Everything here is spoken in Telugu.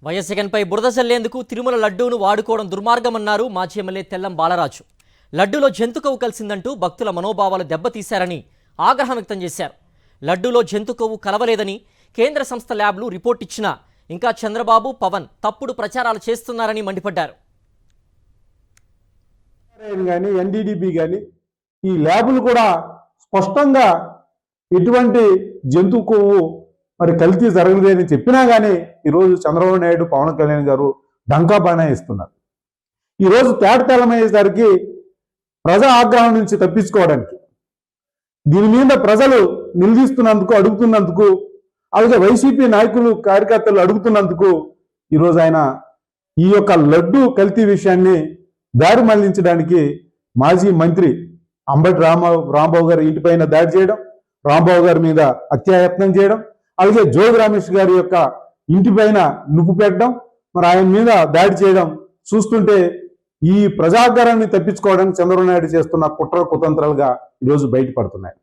వైఎస్జగన్పై బురద చల్లేందుకు తిరుమల లడ్డూను వాడుకోవడం దుర్మార్గమన్నారు మాజీ ఎమ్మెల్యే తెల్లం బాలరాజు. లడ్డూలో జంతుకొవ్వు కలిసిందంటూ భక్తుల మనోభావాలు దెబ్బతీశారని ఆగ్రహం వ్యక్తం చేశారు. లడ్డూలో జంతుకొవ్వు కలవలేదని కేంద్ర సంస్థ ల్యాబ్లు రిపోర్ట్ ఇచ్చినా ఇంకా చంద్రబాబు, పవన్ తప్పుడు ప్రచారాలు చేస్తున్నారని మండిపడ్డారు. ఎన్డీడీబీ కానీ ఈ ల్యాబులు కూడా స్పష్టంగా ఎటువంటి జంతు కొవ్వు మరి కల్తీ జరగలేదని చెప్పినా కానీ ఈరోజు చంద్రబాబు నాయుడు, పవన్ కళ్యాణ్ గారు డంకా బాణాయిస్తున్నారు. ఈరోజు తేటతెల్లమయ్యేసరికి ప్రజా ఆగ్రహం నుంచి తప్పించుకోవడానికి దీని మీద ప్రజలు నిలదీస్తున్నందుకు, అడుగుతున్నందుకు, అలాగే వైసీపీ నాయకులు, కార్యకర్తలు అడుగుతున్నందుకు ఈరోజు ఆయన ఈ యొక్క లడ్డు కల్తీ విషయాన్ని దారి మళ్లించడానికి మాజీ మంత్రి అంబటి రాంబాబు గారి ఇంటిపైన దాడి చేయడం, రాంబాబు గారి మీద హత్యాయత్నం చేయడం, అలాగే జోగి రమేష్ గారి యొక్క ఇంటిపైన నిప్పు పెట్టడం, మరి ఆయన మీద దాడి చేయడం చూస్తుంటే ఈ ప్రజాగారాన్ని తప్పించుకోవడానికి చంద్రబాబు నాయుడు చేస్తున్న కుట్ర కుతంత్రాలుగా ఈరోజు బయటపడుతున్నాయి.